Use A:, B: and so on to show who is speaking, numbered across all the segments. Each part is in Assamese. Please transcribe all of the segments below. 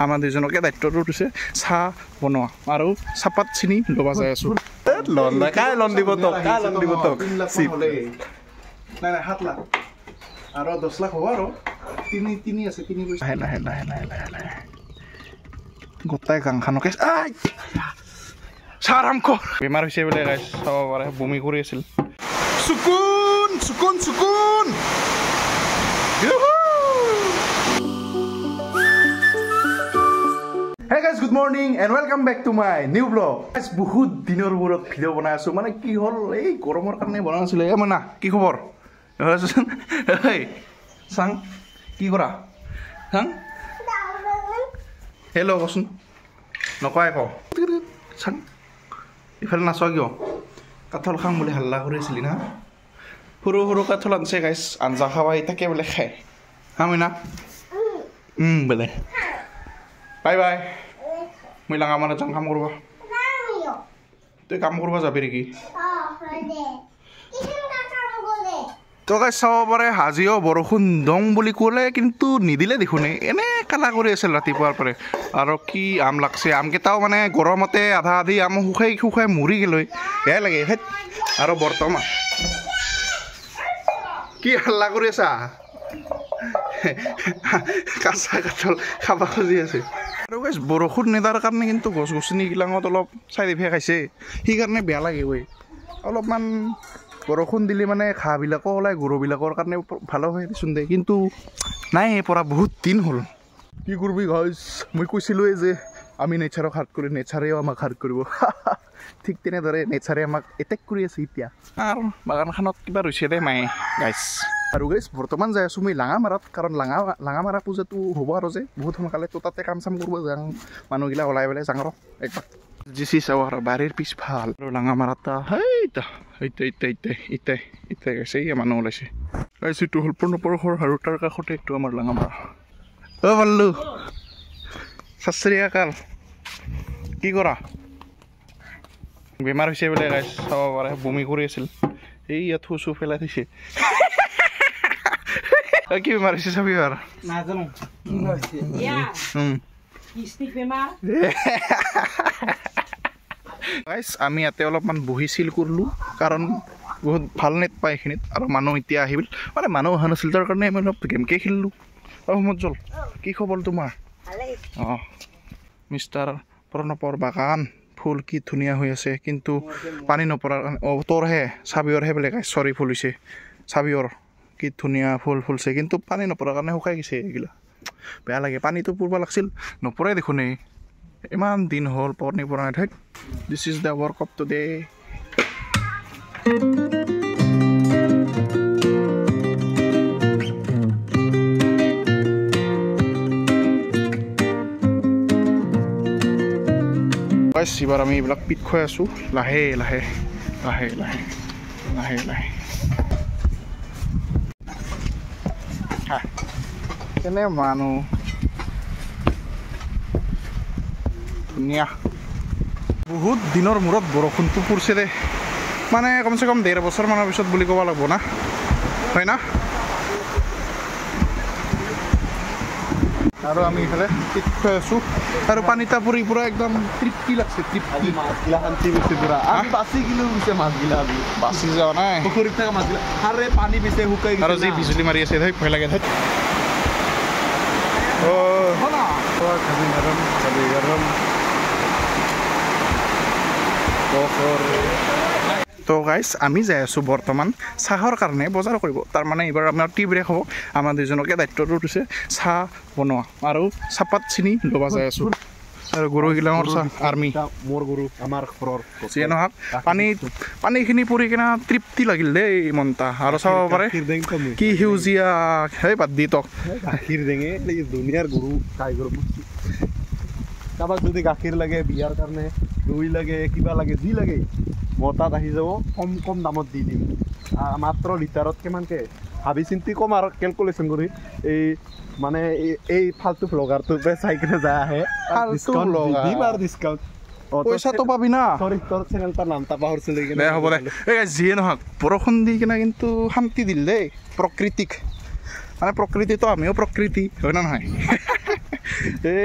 A: আমাৰ দুজনকে দায়িত্বটো দিছে চাহ বনোৱা আৰু চাহপাত চিনি ল'বা যাই আছোঁ লন দিব তোক নাই 7 লাখ আৰু 10 লাখ হ'ব আৰু তিনি আছে তিনি পইচা লাহে গোটাই গাংখানকে চাৰামখ বেমাৰ হৈছে বোলে গাইছ চাব পাৰে বমি কৰি আছিল চুকুন Hey guys, good morning and welcome back to my new vlog. Guys, বহুত দিনৰ মূৰত ভিডিঅ' বনাই আছো মানে কি হ'ল এই গৰমৰ কাৰণে বনাই আছিলো না কি খবৰ এই চাং কি কৰা চাং হেল্ল' কচোন নকয় ক চাং ইফালে নাচোৱা কিয় কাঠল খাম বুলি হাল্লা কৰি আছিলি না সৰু কাঠল আনছে গাইছ আঞ্জা খাবা তাকে বোলে খায় আমি না বোলে বাই বাই মই লাঙা মানে যাম কাম কৰবা তই কাম কৰবা যাবি নেকি তো গাইছ চাব পাৰে হাজিও বৰষুণ দং বুলি ক'লে কিন্তু নিদিলে দেখোন এনে কালা কৰি আছিল ৰাতিপুৱাৰ পৰা আৰু কি আম লাগছে আমকেইটাও মানে গৰমতে আধা আধি আম শুকাই মৰি গেলৈ বেয়া লাগে হেত আৰু বৰ্তমান কি হাল্লা কৰি আছা কাঁচা কাঠল খাবা খুজি আছে আৰু গাইছ বৰষুণ নেদাৰ কাৰণে কিন্তু গছ গছনিগিলাঙত অলপ চাইড ইফেক্ট খাইছে সেইকাৰণে বেয়া লাগে ঐ অলপমান বৰষুণ দিলে মানে ঘাঁহবিলাকো ওলাই গৰুবিলাকৰ কাৰণে ভালো হয় দেচোন দে কিন্তু নাই পৰা বহুত দিন হ'ল কি কৰবি গাইছ মই কৈছিলোঁৱে যে আমি নেচাৰক হাৰ্ট কৰি নেচাৰেও আমাক হাৰ্ট কৰিব ঠিক তেনেদৰে নেচাৰে আমাক এটেক কৰি আছে এতিয়া আৰু বাগানখনত কিবা ৰৈছে দে মায়ে গাইছ আৰু গাইছ বৰ্তমান যাই আছোঁ মই লাঙামাৰাত কাৰণ লাঙামাৰা পূজাটো হ'ব আৰু যে বহুত সোনকালে তো তাতে কাম চাম কৰিব যাওঁ মানুহগিলা ওলাই পেলাই যাওঁ আৰু একবাৰ জিচি চাওঁ আৰু বাৰীৰ পিছফাল আৰু লাঙামাৰাত ইতে গৈছে এই মানুহ ওলাইছে গাইছ এইটো হ'ল প্ৰণৱৰ আৰু তাৰ কাষতে এইটো আমাৰ লাঙামাৰা পাল্লু সত শ্ৰী আকাল কি কৰা বেমাৰ হৈছে বোলে গাইছ চাব পাৰে বমি কৰি আছিল এই ইয়াত থুচু পেলাই থৈছে কি বেমাৰ হৈছে চাবি আৰু গাইছ আমি ইয়াতে অলপমান বহি চিল কৰিলোঁ কাৰণ বহুত ভাল নেট পায় এইখিনিত আৰু মানুহ এতিয়া আহিল মানে মানুহ অহা নাছিল তাৰ কাৰণে আমি অলপ গেমকে খেলিলোঁ আৰু সমজল কি খবৰ তোমাৰ অঁ মিষ্টাৰ প্ৰণৱৰ বাগান ফুল কি ধুনীয়া হৈ আছে কিন্তু পানী নপৰাৰ কাৰণে তোৰহে চাবিয়ৰহে বোলে গাইছ চৰি ফুল হৈছে চাবিয়ৰ কি ধুনীয়া ফুল ফুলছে কিন্তু পানী নপৰাৰ কাৰণে শুকাই গৈছে এইগিলা বেয়া লাগে পানীটো পৰব লাগিছিল নপৰে দেখোন ইমান দিন হ'ল পানী পৰা নাই ঠাইত this is the work of today এবাৰ আমি এইবিলাক পিট খুৱাই আছোঁ লাহে লাহে কেনে মানুহ ধুনীয়া বহুত দিনৰ মূৰত বৰষুণটো পৰিছে দে মানে কমচে কম 1.5 বছৰমানৰ পিছত বুলি ক'ব লাগিব না হয় না আৰু আমি ইফালে পিট খুৱাই আছোঁ আৰু পানীটা পৰি পুৰা একদম তৃপ্তি লাগছে তৃপ্তি মাছগিলা শান্তি বেছি পুৰা আমি বাচি কিলো গৈছে মাছগিলা আমি বাচি যোৱা নাই পুখুৰীত থকা মাছগিলা আৰে পানী বেছি শুকাই গৈছে আৰু যি বিজুলী মাৰি আছে ধৰি ভয় লাগে ধৰি তো গাইছ আমি যাই আছোঁ বৰ্তমান চাহৰ কাৰণে বজাৰ কৰিব তাৰমানে এইবাৰ আমাৰ টি ব্ৰেক হ'ব আমাৰ দুজনকে দায়িত্বটো দিছে চাহ বনোৱা আৰু চাহপাত চিনি ল'বা যাই আছোঁ আৰু গৰুগিলাঙৰ চাহ আৰ্মি মোৰ গৰু আমাৰ ঘৰৰ যিয়ে নহওক পানীখিনি পৰি কিনে তৃপ্তি লাগিল দেই মনটা আৰু চাব পাৰে কি সেউজীয়া সেই বাদ দি তক গাখীৰ দেঙে দুনিয়াৰ গৰু গাই গৰু কাৰোবাক যদি গাখীৰ লাগে বিয়াৰ কাৰণে দৈ লাগে কিবা লাগে যি লাগে মোৰ তাত আহি যাব কম দামত দি দিম মাত্ৰ লিটাৰত কিমানকৈ ভাবি চিন্তি কম আৰু কেলকুলেশ্যন কৰি এই মানে এই ফাল্টু ব্লগাৰটোকে চাই কিনে যায় আহে দিম আৰু ডিছকাউণ্ট পইচাটো পাবি না সৰি তোৰ চেনেলটাৰ নামটা পাহৰিছিলি কিনে হ'ব দে এই যিয়ে নহওক বৰষুণ দি কিনে কিন্তু শান্তি দিল দেই প্ৰকৃতিক মানে প্ৰকৃতিটো আমিও প্ৰকৃতি হয় না নহয়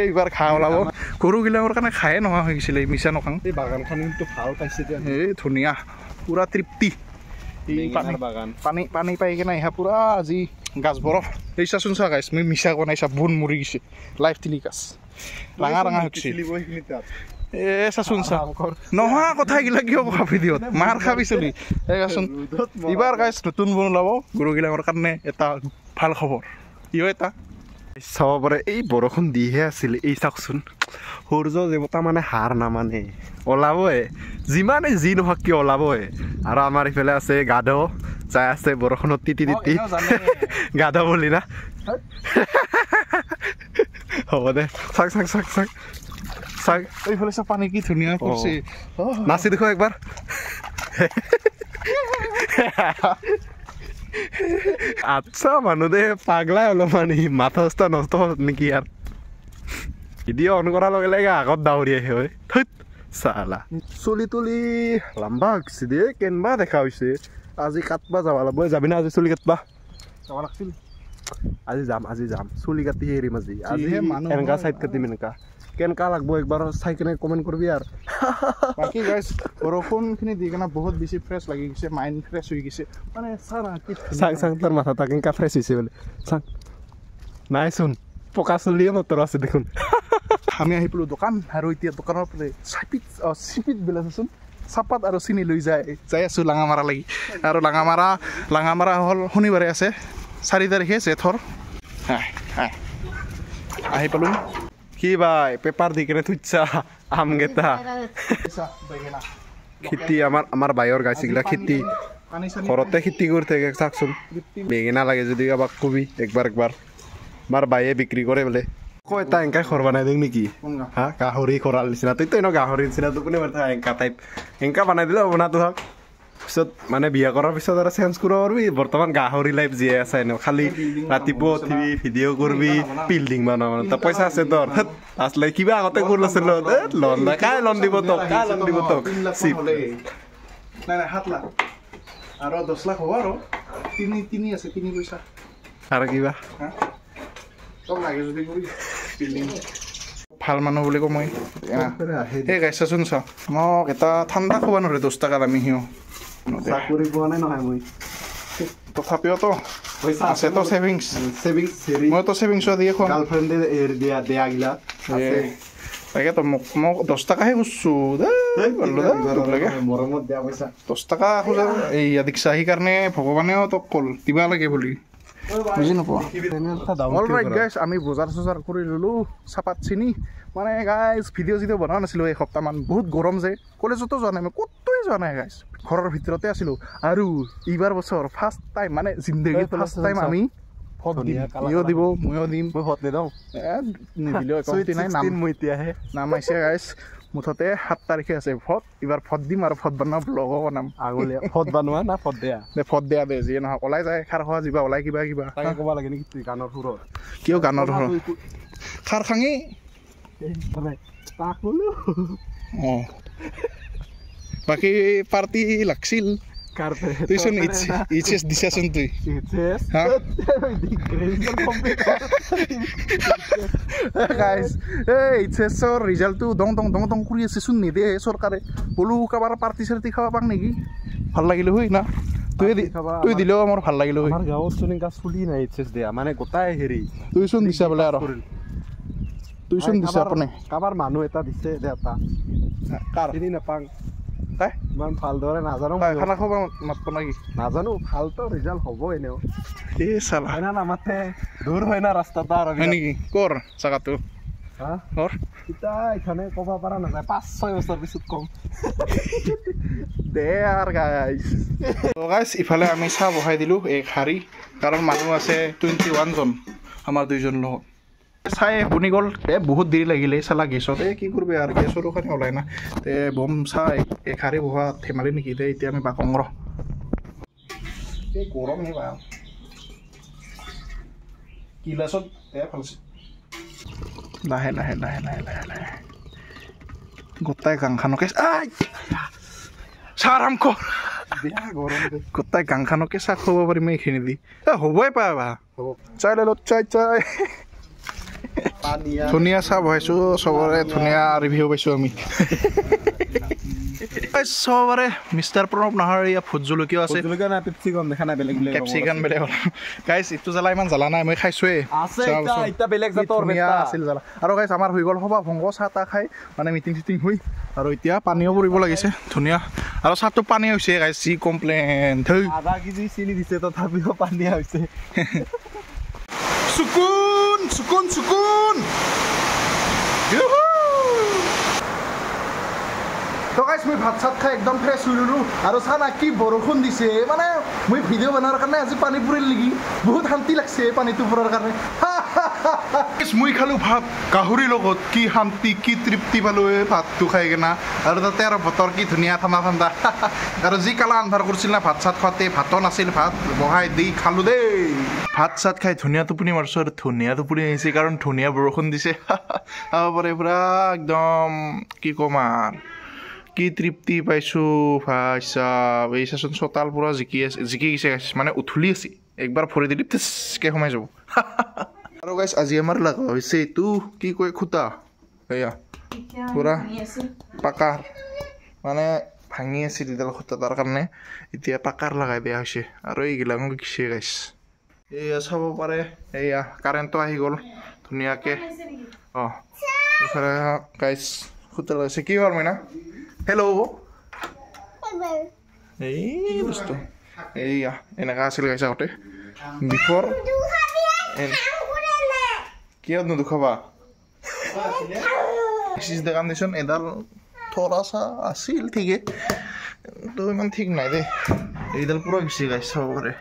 A: এইবাৰ ঘাঁহ ওলাব গৰুগিলাকৰ কাৰণে খায়ে নোহোৱা হৈ গৈছিলে মিছা নকাং
B: এই বাগানখন কিন্তু ভাল পাইছে
A: এই ধুনীয়া পুৰা তৃপ্তি পানী পানী পাই কিনে ইহা পুৰা আজি গাছ বৰফ এই চাচোন চা গাইছ মই মিছা কোৱা নাই চা বুন মৰি গৈছে লাইফ টিলিকাছ ৰাঙা ৰাঙা হৈছে এ চাচোন চা নোহোৱা কথাগিলা কিয় কোৱা ভিডিঅ'ত মাৰ খাবি চলি চাচোন এইবাৰ গাইছ নতুন বন ওলাব গৰুগিলাকৰ কাৰণে এটা ভাল খবৰ ইও এটা
B: চাব পাৰে এই বৰষুণ দিহে আছিল এই চাওকচোন সূৰ্য দেৱতা মানে হাৰ নামানে ওলাবই যিমানে যি নহওক কিয় ওলাবই আৰু আমাৰ ইফালে আছে গাধ যাই আছে বৰষুণত তিতি তিতি গাধ বুলি না হ'ব দে চাক চাক চাক চাক চাক
A: এইফালে চা পানী কি ধুনীয়া পৰিছে
B: নাচি দেখো একবাৰ আচ্ছা মানুহ দে পাগলাই অলপমান মাথা চাথা নষ্ট হ'ল নেকি ইয়াৰ ভিডিঅ' অন কৰাৰ লগে লগে আগত দাউৰি আহে হয় থৈত চালা চুলি তুলি লম্বা হৈছে দে কেনবা দেখা হৈছে আজি কাটবা যাব লাগিব যাবি না আজি চুলি কাটবা
A: যাব লাগিছিল
B: আজি যাম চুলি কাটি এৰিম আজি এনেকা চাইড কাটিম এনেকা কেনেকা লাগব একবাৰ চাই কিনে কমেণ্ট কৰিবি আৰু
A: বাকী গাইছ বৰষুণখিনি দি কিনে বহুত বেছি ফ্ৰেছ লাগি গৈছে মাইণ্ড ফ্ৰেছ হৈ গৈছে মানে
B: চাং চাং তোৰ মাথাটা কেনেকা ফ্ৰেছ হৈছে বোলে চাং নাইচোন পকা চুলিয়ে নতৰ আছে দেখোন
A: আমি আহি পালোঁ দোকান আৰু এতিয়া দোকানৰ পৰা চিপিত বিলাচোন চাহপাত আৰু চিনি লৈ যাই আছোঁ লাঙামাৰা লাগি আৰু লাঙামাৰা হ'ল শনিবাৰে আছে 4 তাৰিখে জেঠৰ আহি পালোঁ
B: কি ভাই পেপাৰ দি কিনে থৈছা আমকেইটা খেতি আমাৰ বাইৰ গাইছিগিলা খেতি ঘৰতে খেতি কৰি থাকে চাওকচোন বেঙেনা লাগে যদি কাৰোবাক কবি একবাৰ আমাৰ বাইয়ে বিক্ৰী কৰে বোলে কয় এটা এনেকা ঘৰ বনাই দিওঁ নেকি হা গাহৰি কৰাৰ নিচিনা তইতো এনেও গাহৰিৰ নিচিনা তোক কোনে এনেকা টাইপ এনেকা বনাই দিলে হ'ব না তোক পিছত মানে বিয়া কৰাৰ পিছত আৰু চেঞ্জ কৰিব পাৰিবি বৰ্তমান গাহৰি লাইফ জীয়াই আছে এনেও খালি ৰাতিপুৱা উঠিবি ভিডিঅ' কৰিবি বিল্ডিং বনাব তই পইচা আছে তোৰ আচলে কিবা আগতে কৰি লৈছিল লোন কাই লোন দিব তোক
A: আৰু 10 লাখ হ'ব আৰু তিনি আছে 3 পইচা
B: আৰু কিবা
A: লাগে যদি কৰি ভাল মানুহ বুলি কওঁ মই সেই গাইছাচোন চা মোক এটা ঠাণ্ডা খোৱা নোৱাৰে 10 টকাত আমি সিও
B: চাকৰি পোৱা নাই নহয় মই
A: তথাপিওতো আছেতো ছেভিংছ মইতো ছেভিংছত দিয়ে খোৱা
B: গাৰ্লফ্ৰেণ্ডে দিয়া গিলা
A: তাকেতো মোক 10 টকাহে খুজিছোঁ
B: মৰমত দিয়া পইচা
A: 10 টকা খোজা এই দীক্ষা সেইকাৰণে ভগৱানেও তোক ক'ল দিবা লাগে বুলি বুজি নোপোৱা অলৰাইট গাইছ আমি বজাৰ চজাৰ কৰি ল'লোঁ চাহপাত চিনি মানে গাইছ ভিডিঅ' বনোৱা নাছিলোঁ এসপ্তাহমান বহুত গৰম যে কলেজতো যোৱা নাই মই ক'তোৱে যোৱা নাই গাইছ ঘৰৰ ভিতৰতে আছিলোঁ আৰু এইবাৰ বছৰ ফাৰ্ষ্ট টাইম মানে জিন্দগীত ফাৰ্ষ্ট টাইম আমি ফট দিম ইও দিব ময়ো দিম
B: মই ফট নিদিওঁ
A: নিদিলেও একো নাই নাম আহিছে গাইছ মুঠতে 7 তাৰিখে আছে ফট এইবাৰ ফট দিম আৰু ফট বনাম ব্লগো বনাম
B: আগলীয়া ফট বনোৱা না ফট দিয়া
A: দে যিয়ে নহওক ওলাই যায় খাৰ খোৱা যিবা ওলাই কিবা
B: তাকে ক'ব লাগে নেকি তুই গানৰ সুৰত
A: কিয় গানৰ সুৰত খাৰ খাঙি অঁ বাকী পাৰ্টি লাগছিল তুইচোন এইচএছ দিছাচোন তুই এইচএছৰ ৰিজাল্টটো দং কৰি আছেচোন নেদে চৰকাৰে বোলো কাৰোবাৰ পাৰ্টি চাৰ্টি খাব পাক নেকি ভাল লাগিলে হয় না তুই দিলেও আমাৰ ভাল লাগিলে হয়
B: আমাৰ গাঁৱত চোন এনেকা চলি নাই এইচএছ দিয়া মানে গোটাই হেৰি
A: তুইচোন দিছা বোলে আৰু তুইচোন দিছা আপুনি
B: কাৰোবাৰ মানুহ এটা দিছে দেউতা কাৰ চিনি নাপাং ইমান ভালদৰে নাজানো
A: খানা খাব মাতব নেকি
B: নাজানো ভালতো ৰিজাল্ট হ'ব এনেও
A: এই চালা
B: হয় না নামাতে দূৰ হয় না ৰাস্তাটো আৰু
A: হয় নেকি কৰ জাগাটো
B: হা কৰ ইতা এখানে ক'ব পৰা নাযায় 5-6 বছৰ পিছত কম
A: দে আৰু গাইছ ইফালে আমি চাহ বহাই দিলোঁ এক শাৰী কাৰণ মানুহ আছে 21 জন আমাৰ 2 জন লগত চাই বনি গ'ল বহুত দেৰি লাগিলে চালা গেছত কি কৰিবি আৰু গেছৰো কাৰণে ওলাই না বম চাই এক শাৰী বহা ধেমালি নেকি এতিয়া আমি বাকং ৰ গৰম হে বা গিলাচত ভালছে লাহে গোটাই গাংখানকে চাৰাম কৰ গোটাই গাংখানকে চাহ খাব পাৰিম এইখিনি দি হ'বই পাবা চাই লৈ চাই ধুনীয়া চাহ বহাইছোঁ চবৰে ধুনীয়া ৰিভিউ পাইছোঁ আমি চবৰে মিষ্টাৰ প্ৰণৱ নাহাৰ ইয়াত ভোট জলকীয়া আছে কেপচিকাম বেলেগ গাইছ এইটো জ্বালা ইমান জ্বালা নাই মই খাইছোৱে আছিল জ্বালা আৰু গাইছ আমাৰ হৈ গ'ল সভা ভংগ চাহ তাহ খাই মানে মিটিং চিটিং হৈ আৰু এতিয়া পানীও পৰিব লাগিছে ধুনীয়া আৰু চাহটো পানী হৈছে গাইছ যি কমপ্লেইন
B: আধা কেজি চিনি দিছে তথাপিও পানীয়া হৈছে
A: সুকুন সুকুন সুকুন তো গাইছ মই ভাত চাত খাই একদম ফ্ৰেছ হৈ ল'লোঁ আৰু চানা কি বৰষুণ দিছে মানে মই ভিডিঅ' বনোৱাৰ কাৰণে আজি পানী পৰিল নেকি বহুত শান্তি লাগছে পানীটো পৰাৰ কাৰণে মই খালোঁ ভাত গাহৰিৰ লগত কি শান্তি কি তৃপ্তি পালোঁ এই ভাতটো খাই কিনা আৰু তাতে আৰু বতৰ কি ধুনীয়া ঠাণ্ডা ঠাণ্ডা আৰু যি কালা আন্ধাৰ কৰিছিল না ভাত চাত খোৱাতে ভাতো নাছিল ভাত বহাই দি খালোঁ দেই ভাত চাত খাই ধুনীয়া টোপনি মাৰিছোঁ আৰু ধুনীয়া টোপনি আহিছে কাৰণ ধুনীয়া বৰষুণ দিছে চাব পাৰে পূৰা একদম কি ক'ম আৰু কি তৃপ্তি পাইছোঁ ভাই চাব এই চাচোন চোতাল পূৰা জিকি গৈছে মানে উঠলি আছে একবাৰ ভৰি দিলি তেজকৈ সোমাই যাব আৰু গাইছ আজি আমাৰ লগা হৈছে এইটো কি কয় খুটা এয়া পূৰা পাকাৰ মানে ভাঙি আছিল এইডাল খুটা তাৰ কাৰণে এতিয়া পাকাৰ লগাই দিয়া হৈছে আৰু এইগিলাক গিছে গাইছ এয়া চাব পাৰে এয়া কাৰেণ্টটো আহি গ'ল ধুনীয়াকৈ অঁ এইফালে গাইছ খুটা লগাইছে কি হ'ল মইনা হেল্ল' এই বস্তু এইয়া এনেকুৱা আছিল গাইছ আগতে বিফৰ কিয় নুদুখাবা দিছ ইজ দ্য কণ্ডিশ্যন এডাল থৰাচা আছিল ঠিকে তো ইমান ঠিক নাই দেই এইডাল পূৰা গিছে গাইছ চাব পাৰে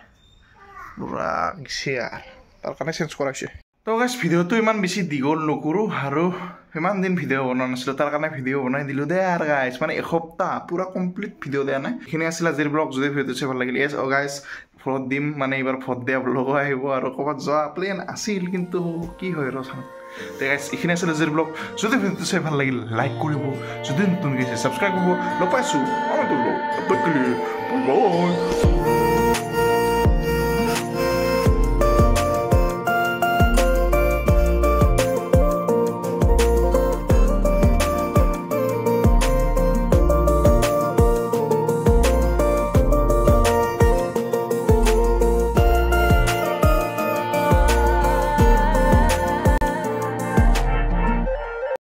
A: পূৰা গিছে আৰু তাৰ কাৰণে চেঞ্জ কৰা হৈছে তো গাইছ ভিডিঅ'টো ইমান বেছি দীঘল নকৰোঁ আৰু ইমান দিন ভিডিঅ' বনোৱা নাছিলোঁ তাৰ কাৰণে ভিডিঅ' বনাই দিলোঁ দে আৰু গাইছ মানে এসপ্তাহ পূৰা কমপ্লিট ভিডিঅ' দিয়া নাই এইখিনি আছিল আজিৰ ব্লগ যদি ভিডিঅ'টো চাই ভাল লাগিল এছ গাইছ ভোট দিম মানে এইবাৰ ভোট দিয়া ব্লগো আহিব আৰু ক'ৰবাত যোৱা প্লেন আছিল কিন্তু কি হয় ৰ চাওঁ তে গাইছ এইখিনি আছিল আজিৰ ব্লগ যদি ভিডিঅ'টো চাই ভাল লাগিল লাইক কৰিব যদি নতুন গৈছে ছাবস্ক্ৰাইব কৰিব লগ পাইছোঁ